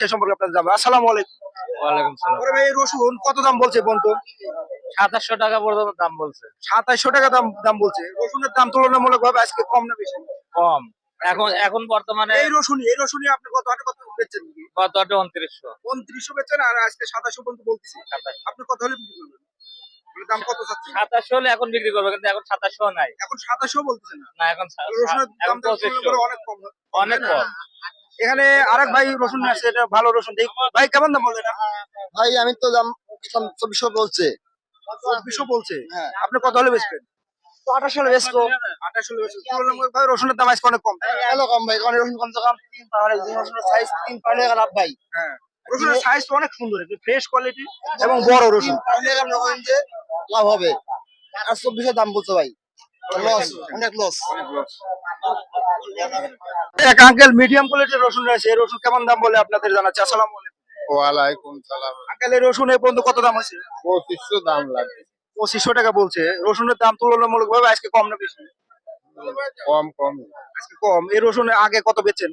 সে সম্পর্কে আপনাদের জানবো। আসসালামু আলাইকুম। ওয়ালাইকুম সালাম। ওরে ভাই, এই রসুন কত দাম বলছে বলতো? 2700 টাকা পর্যন্ত দাম বলছে। 2700 টাকা দাম দাম বলছে। রসুনের দাম তুলনামূলক ভাবে আজকে কম না বেশি? কম। এখন বর্তমানে এই রসুনই আপনি কত হাটে কত বেচছেন? কত 2900। 2900 বেচছেন আর আজকে 2700 পর্যন্ত বলতেছি। 2700 আপনি কত হলে বিক্রি করবেন? এর দাম কত চাচ্ছেন? 2700 হলে এখন বিক্রি করবে, কিন্তু এখন 2700 নাই। এখন 2700 বলতেছেন না? না, এখন রসুনের এখন দামটা 2500। তুলনামূলক অনেক কম। অনেক তাই না? কম। এখানে আরেক ভাই রসুন আছে, এটা ভালো রসুন। ভাই কেমন দাম বললেন? ভাই আমি তো দাম 2400 বলছে। 2400 বলছে। হ্যাঁ। আপনি কত হলে বেচবেন? তো 2800 হলে বেচবো। 2800 হলে বেচবেন। তুলনামূলক ভাবে রসুনের দাম আজকে অনেক কম। কেন কম ভাই? কারণ রসুন কম তো কম 3 পাউন্ড, একদিন রসুনের সাইজ 3 পাউন্ড লাভ ভাই। হ্যাঁ, রসুনের সাইজ তো অনেক সুন্দর, ফ্রেশ কোয়ালিটি এবং বড় রসুন। 3 পাউন্ডে আমরা করেন যে লাভ হবে। আর 2400 দাম বলছে ভাই। লস, অনেক লস। এক আঙ্কেল মিডিয়াম কোয়ালিটির রসুন রয়েছে, এই রসুন কেমন দাম বলে আপনাদের জানাচ্ছি। আসসালামু আলাইকুম। ওয়ালাইকুম সালাম। আঙ্কেল, এই রসুন এই পর্যন্ত কত দাম হয়েছে? 2500 দাম লাগে। 2500 টাকা বলছে। রসুনের দাম তুলনামূলক ভাবে আজকে কম না বেশি? কম। আজকে কম। এই রসুন আগে কত বেচেন?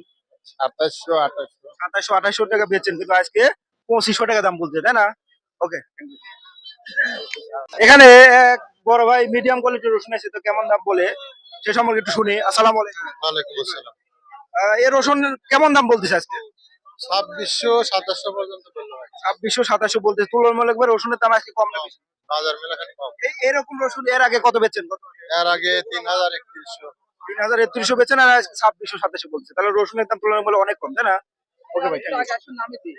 2700 2800। 2700 টাকা বেচেন, কিন্তু আজকে 2500 টাকা দাম বলছে, তাই না? ওকে। এখানে এক বড় ভাই মিডিয়াম কোয়ালিটির রসুন আছে, তো কেমন দাম বলে সে সম্পর্কে একটু শুনি। আসসালামু আলাইকুম। ওয়ালাইকুম আসসালাম। এই রসুন কেমন দাম বলতেছে আজকে? 2600 2700 পর্যন্ত পেল ভাই। 2600 2700 বলতে, তুলনামূলক ভাবে রসুনের দাম আজকে কম না বেশি? বাজার মেলাখানি কম। এরকম রসুন এর আগে কত বেচেন? কত? এর আগে 3000 3100। 3000 3100 বেচেন আর আজকে 2600 2700 বলছে, তাহলে রসুনের দাম তুলনামূলক অনেক কম, তাই না? ওকে ভাই, থ্যাংক ইউ।